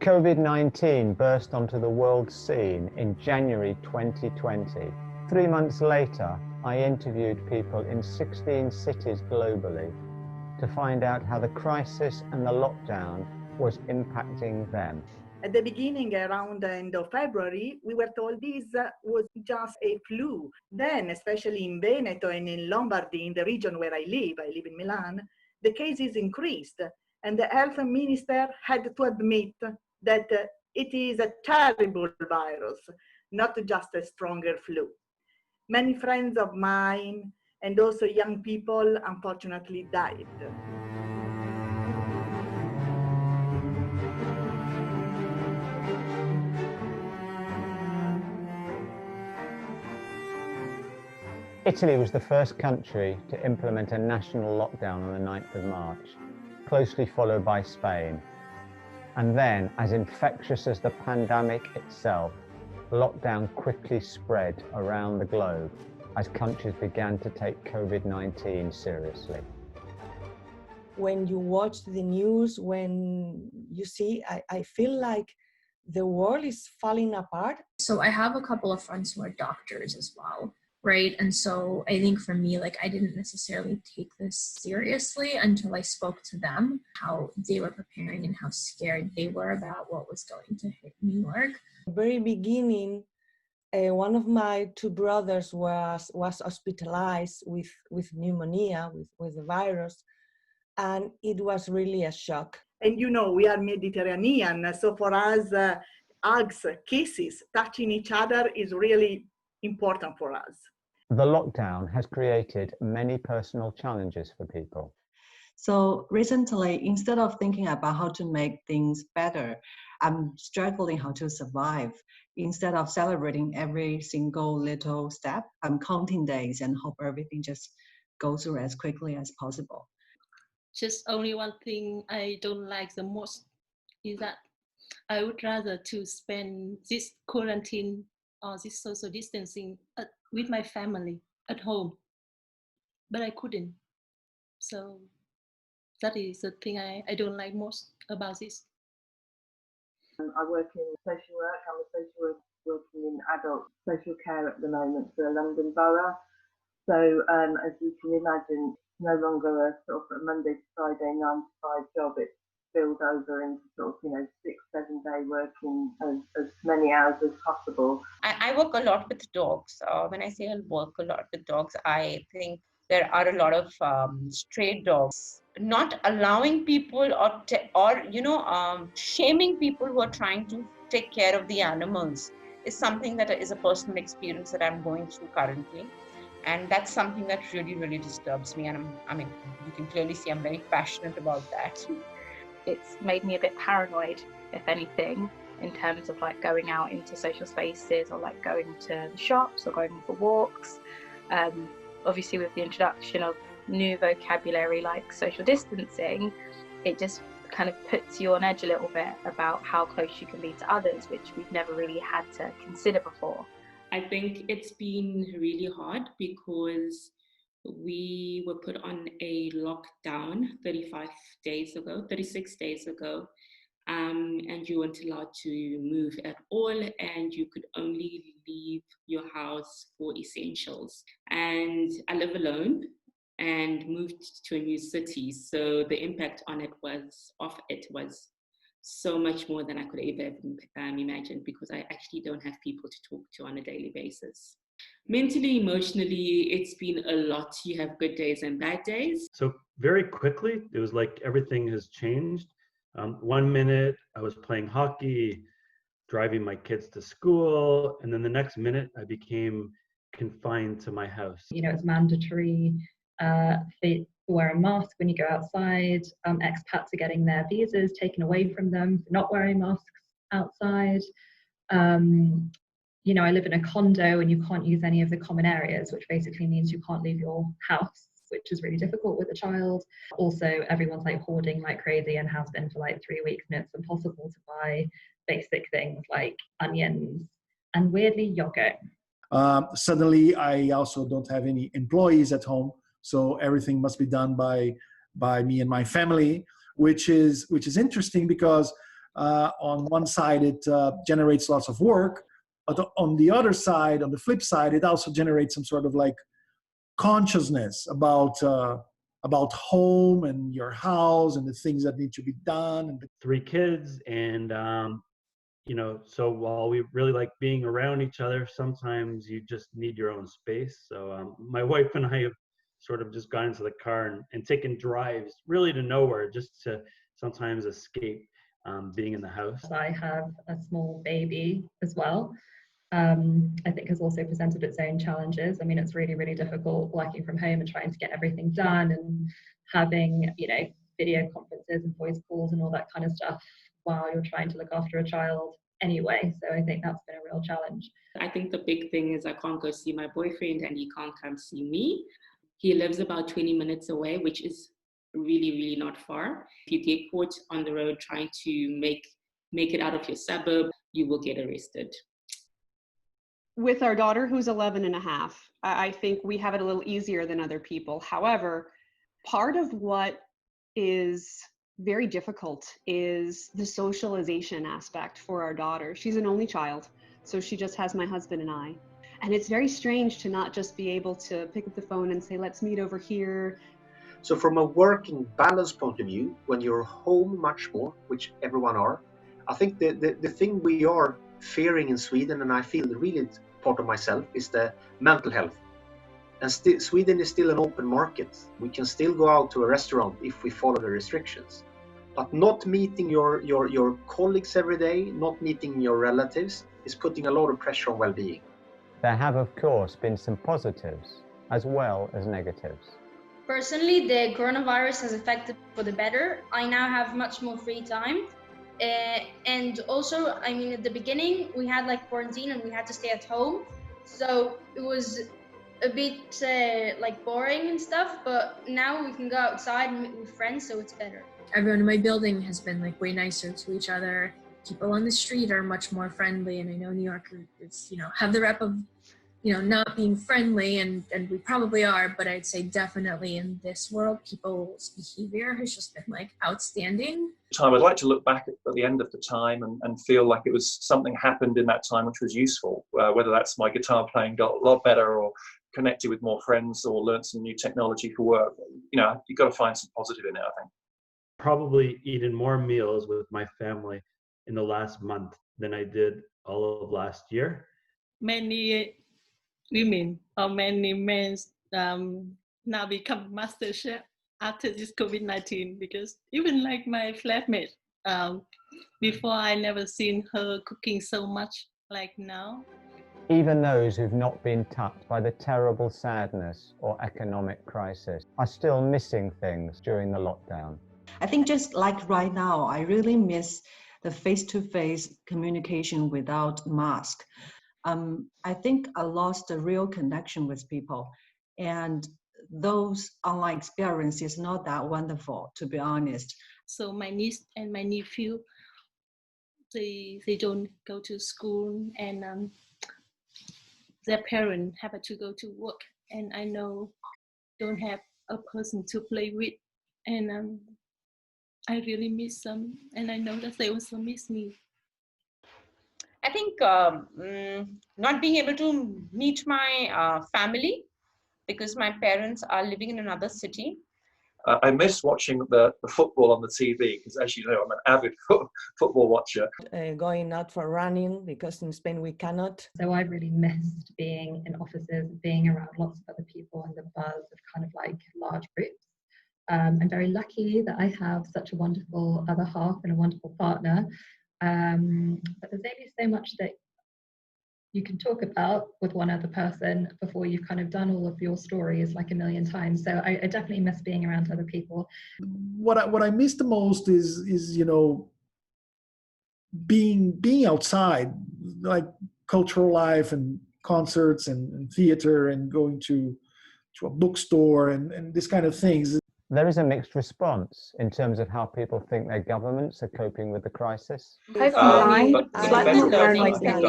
COVID-19 burst onto the world scene in January 2020. 3 months later, I interviewed people in 16 cities globally to find out how the crisis and the lockdown was impacting them. At the beginning, around the end of February, we were told this was just a flu. Then, especially in Veneto and in Lombardy, in the region where I live in Milan, the cases increased. And the health minister had to admit that it is a terrible virus, not just a stronger flu. Many friends of mine and also young people unfortunately died. Italy was the first country to implement a national lockdown on the 9th of March, closely followed by Spain. And then, as infectious as the pandemic itself, lockdown quickly spread around the globe as countries began to take COVID-19 seriously. When you watch the news, when you see, I feel like the world is falling apart. So I have a couple of friends who are doctors as well. Right. And so I think for me, like, I didn't necessarily take this seriously until I spoke to them, how they were preparing and how scared they were about what was going to hit New York. Very beginning, one of my two brothers was hospitalized with pneumonia, with the virus, and it was really a shock. And you know, we are Mediterranean, so for us, hugs, kisses, touching each other is really important for us. The lockdown has created many personal challenges for people. So recently, instead of thinking about how to make things better, I'm struggling how to survive. Instead of celebrating every single little step, I'm counting days and hope everything just goes through as quickly as possible. Just only one thing I don't like the most is that I would rather to spend this quarantine or this social distancing with my family at home, but I couldn't. So that is the thing I don't like most about this. I work in social work. I'm a social worker working in adult social care at the moment for a London borough. So as you can imagine, it's no longer a sort of a Monday to Friday 9 to 5 job. It's spilled over into sort of 6-7 day working as many hours as possible. I work a lot with dogs. When I say I work a lot with dogs, I think there are a lot of stray dogs. Not allowing people or shaming people who are trying to take care of the animals is something that is a personal experience that I'm going through currently. And that's something that really, really disturbs me. And you can clearly see I'm very passionate about that. It's made me a bit paranoid, if anything, in terms of like going out into social spaces or like going to the shops or going for walks. Obviously with the introduction of new vocabulary like social distancing, it just kind of puts you on edge a little bit about how close you can be to others, which we've never really had to consider before. I think it's been really hard because we were put on a lockdown 36 days ago, and you weren't allowed to move at all, and you could only leave your house for essentials. And I live alone and moved to a new city, so the impact on it was so much more than I could ever imagine, because I actually don't have people to talk to on a daily basis. Mentally, emotionally, it's been a lot. You have good days and bad days. So very quickly, it was like everything has changed. 1 minute I was playing hockey, driving my kids to school, and then the next minute I became confined to my house. It's mandatory to wear a mask when you go outside. Expats are getting their visas taken away from them for not wearing masks outside. I live in a condo and you can't use any of the common areas, which basically means you can't leave your house, which is really difficult with a child. Also, everyone's like hoarding like crazy and has been for like 3 weeks, and it's impossible to buy basic things like onions and weirdly yogurt. Suddenly, I also don't have any employees at home, so everything must be done by me and my family, which is interesting because On one side, it generates lots of work, but on the other side, on the flip side, it also generates some sort of like consciousness about home and your house and the things that need to be done. And 3 kids, and so while we really like being around each other, sometimes you just need your own space. So my wife and I have sort of just got into the car and taken drives really to nowhere, just to sometimes escape being in the house. I have a small baby as well. I think has also presented its own challenges. I mean, it's really, really difficult working from home and trying to get everything done and having, video conferences and voice calls and all that kind of stuff while you're trying to look after a child anyway. So I think that's been a real challenge. I think the big thing is I can't go see my boyfriend and he can't come see me. He lives about 20 minutes away, which is really, really not far. If you get caught on the road trying to make it out of your suburb, you will get arrested. With our daughter, who's 11 and a half, I think we have it a little easier than other people. However, part of what is very difficult is the socialization aspect for our daughter. She's an only child, so she just has my husband and I. And it's very strange to not just be able to pick up the phone and say, let's meet over here. So from a working balance point of view, when you're home much more, which everyone are, I think the thing we are fearing in Sweden, and I feel really part of myself, is the mental health. And Sweden is still an open market. We can still go out to a restaurant if we follow the restrictions. But not meeting your colleagues every day, not meeting your relatives, is putting a lot of pressure on well-being. There have, of course, been some positives as well as negatives. Personally, the coronavirus has affected for the better. I now have much more free time. And also, I mean, at the beginning, we had like quarantine and we had to stay at home. So it was a bit like boring and stuff, but now we can go outside and meet with friends, so it's better. Everyone in my building has been like way nicer to each other. People on the street are much more friendly, and I know New York is, have the rep of, not being friendly, and we probably are, but I'd say definitely in this world, people's behavior has just been like outstanding. I'd like to look back at the end of the time and feel like it was something happened in that time which was useful, whether that's my guitar playing got a lot better or connected with more friends or learned some new technology for work. You've got to find some positive in it, I think. Probably eaten more meals with my family in the last month than I did all of last year. Many women or many men now become master chef after this COVID-19, because even like my flatmate, before I never seen her cooking so much like now. Even those who've not been touched by the terrible sadness or economic crisis are still missing things during the lockdown. I think just like right now, I really miss the face-to-face communication without mask. I think I lost a real connection with people, and those online experiences not that wonderful, to be honest. So my niece and my nephew, they don't go to school, and their parents have to go to work, and I know don't have a person to play with, and I really miss them, and I know that they also miss me. I think not being able to meet my family because my parents are living in another city. I miss watching the football on the TV because, as you know, I'm an avid football watcher. Going out for running because in Spain we cannot. So I really missed being in offices, being around lots of other people and the buzz of kind of like large groups. I'm very lucky that I have such a wonderful other half and a wonderful partner. But there's only so much that you can talk about with one other person before you've kind of done all of your stories like a million times. So I definitely miss being around other people. What I miss the most is being outside, like cultural life and concerts and theater and going to a bookstore and this kind of things. There is a mixed response in terms of how people think their governments are coping with the crisis. The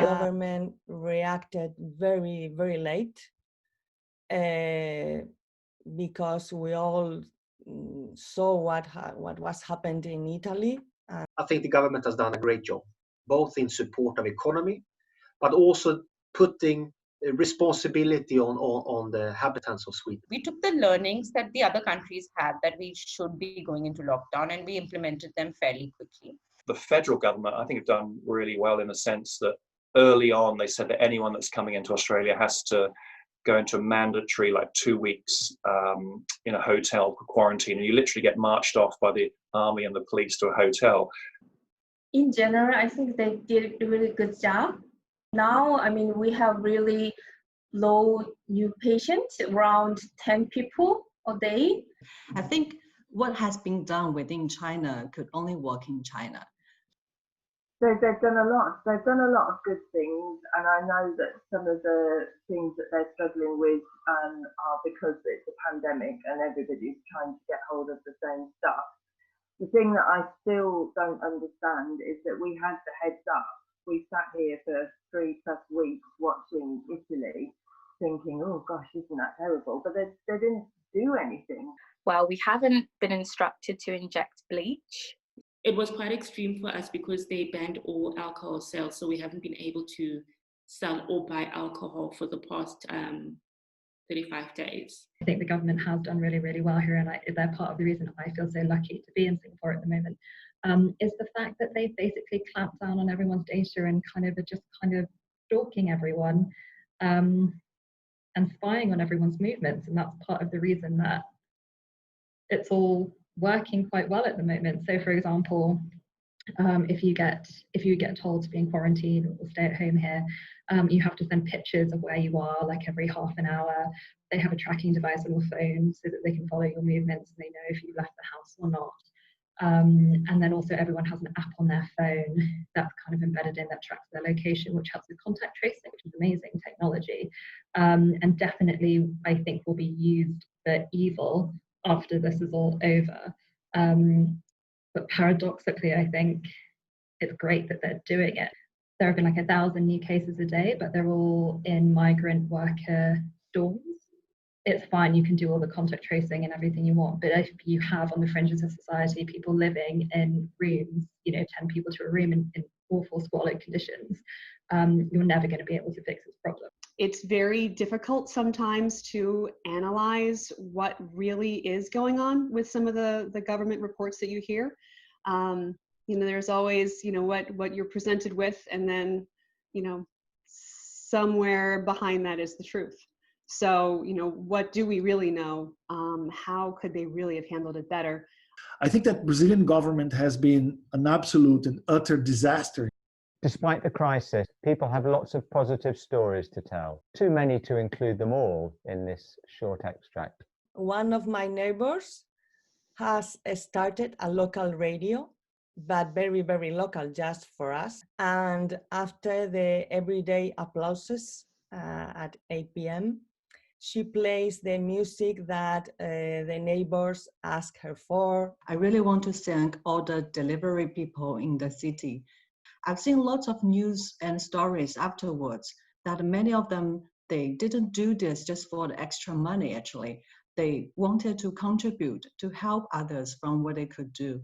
government reacted very, very late because we all saw what was happened in Italy I think the government has done a great job, both in support of economy, but also putting responsibility on the inhabitants of Sweden. We took the learnings that the other countries had, that we should be going into lockdown, and we implemented them fairly quickly. The federal government, I think, have done really well in the sense that early on they said that anyone that's coming into Australia has to go into a mandatory 2 weeks in a hotel for quarantine, and you literally get marched off by the army and the police to a hotel. In general, I think they did a really good job. Now, I mean, we have really low new patients, around 10 people a day. I think what has been done within China could only work in China. They've done a lot. They've done a lot of good things, and I know that some of the things that they're struggling with are because it's a pandemic and everybody's trying to get hold of the same stuff. The thing that I still don't understand is that we had the heads up. We sat here for 3+ weeks watching Italy, thinking, "Oh gosh, isn't that terrible?" But they didn't do anything. Well, we haven't been instructed to inject bleach. It was quite extreme for us because they banned all alcohol sales, so we haven't been able to sell or buy alcohol for the past 35 days. I think the government has done really, really well here, and they're part of the reason I feel so lucky to be in Singapore at the moment, is the fact that they've basically clamped down on everyone's data and kind of stalking everyone and spying on everyone's movements, and that's part of the reason that it's all working quite well at the moment. So for example, if you get told to be in quarantine or stay at home here, you have to send pictures of where you are every half an hour. They have a tracking device on your phone so that they can follow your movements and they know if you've left the house or not. And then also everyone has an app on their phone that's kind of embedded in that tracks their location, which helps with contact tracing, which is amazing technology. And definitely I think will be used for evil after this is all over. But paradoxically, I think it's great that they're doing it. There have been 1,000 new cases a day, but they're all in migrant worker dorms. It's fine, you can do all the contact tracing and everything you want, but if you have on the fringes of society people living in rooms, 10 people to a room in awful squalid conditions, you're never going to be able to fix this problem. It's very difficult sometimes to analyze what really is going on with some of the government reports that you hear. There's always, what you're presented with, and then, somewhere behind that is the truth. So, what do we really know? How could they really have handled it better? I think that Brazilian government has been an absolute and utter disaster. Despite the crisis, people have lots of positive stories to tell. Too many to include them all in this short extract. One of my neighbors has started a local radio, but very, very local, just for us. And after the everyday applauses at 8 p.m., she plays the music that the neighbors ask her for. I really want to thank all the delivery people in the city. I've seen lots of news and stories afterwards that many of them, they didn't do this just for the extra money, actually. They wanted to contribute to help others from what they could do.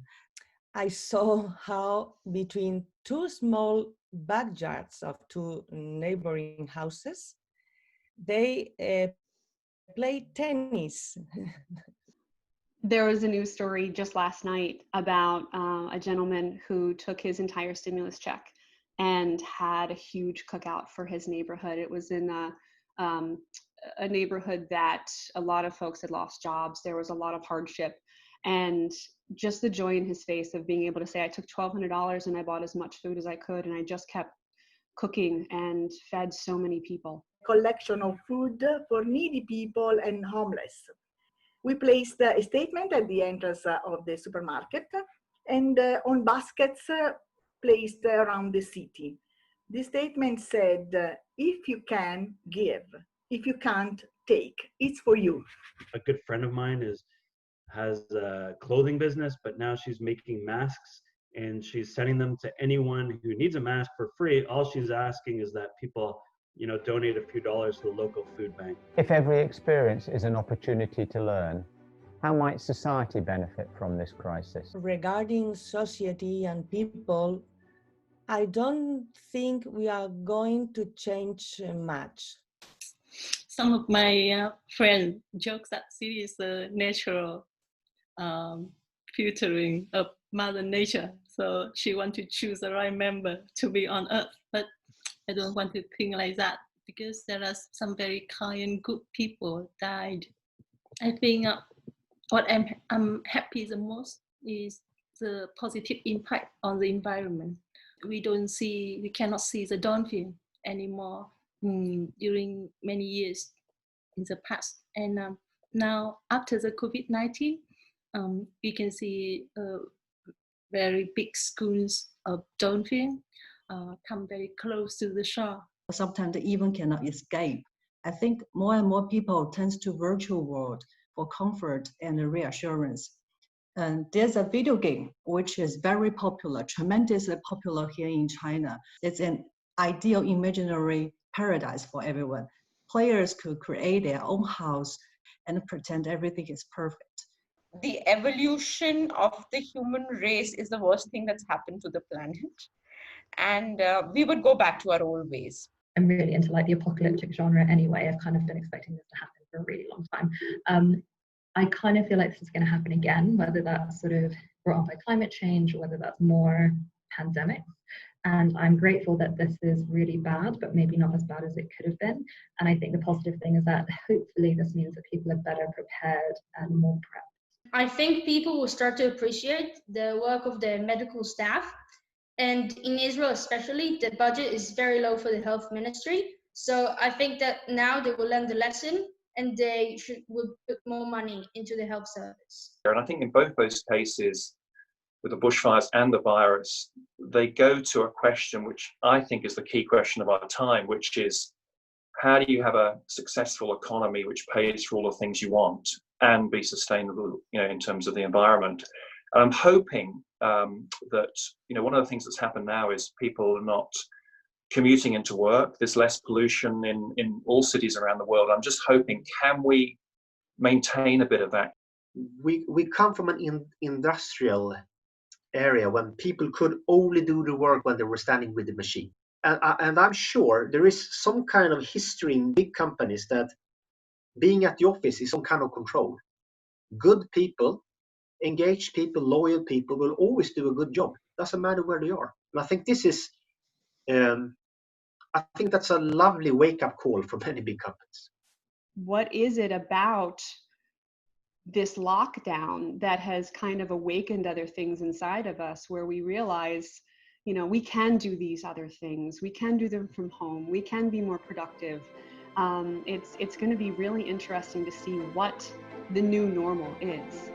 I saw how between two small backyards of two neighboring houses, they played tennis. There was a news story just last night about a gentleman who took his entire stimulus check and had a huge cookout for his neighborhood. It was in a neighborhood that a lot of folks had lost jobs. There was a lot of hardship, and just the joy in his face of being able to say, I took $1,200 and I bought as much food as I could, and I just kept cooking and fed so many people. Collection of food for needy people and homeless. We placed a statement at the entrance of the supermarket and on baskets placed around the city. The statement said, if you can, give. If you can't, take. It's for you. A good friend of mine has a clothing business, but now she's making masks and she's sending them to anyone who needs a mask for free. All she's asking is that people donate a few dollars to the local food bank. If every experience is an opportunity to learn, How might society benefit from this crisis? Regarding society and people, I don't think we are going to change much. Some of my friends joke that it is a natural filtering of Mother Nature. So she wants to choose the right member to be on Earth. But I don't want to think like that, because there are some very kind and good people died. I think what I'm happy the most is the positive impact on the environment. We cannot see the dolphin anymore during many years in the past. And now after the COVID-19, we can see very big schools of dolphin come very close to the shore. Sometimes they even cannot escape. I think more and more people turn to virtual world for comfort and reassurance. And there's a video game which is very popular, tremendously popular here in China. It's an ideal imaginary paradise for everyone. Players could create their own house and pretend everything is perfect. The evolution of the human race is the worst thing that's happened to the planet. And we would go back to our old ways. I'm really into like the apocalyptic genre anyway. I've kind of been expecting this to happen for a really long time. I kind of feel like this is going to happen again, whether that's sort of brought on by climate change or whether that's more pandemics. And I'm grateful that this is really bad, but maybe not as bad as it could have been. And I think the positive thing is that hopefully this means that people are better prepared and more prepped. I think people will start to appreciate the work of the medical staff. And in Israel especially, the budget is very low for the health ministry. So I think that now they will learn the lesson and they would put more money into the health service. And I think in both those cases, with the bushfires and the virus, they go to a question which I think is the key question of our time, which is how do you have a successful economy which pays for all the things you want and be sustainable, in terms of the environment? And I'm hoping that, one of the things that's happened now is people are not commuting into work. There's less pollution in all cities around the world. I'm just hoping, can we maintain a bit of that? We come from an industrial area when people could only do the work when they were standing with the machine. And I'm sure there is some kind of history in big companies that being at the office is some kind of control. Good people, engaged people, loyal people will always do a good job. Doesn't matter where they are. And I think this is, I think that's a lovely wake-up call for many big companies. What is it about this lockdown that has kind of awakened other things inside of us, where we realize, we can do these other things. We can do them from home. We can be more productive. It's going to be really interesting to see what the new normal is.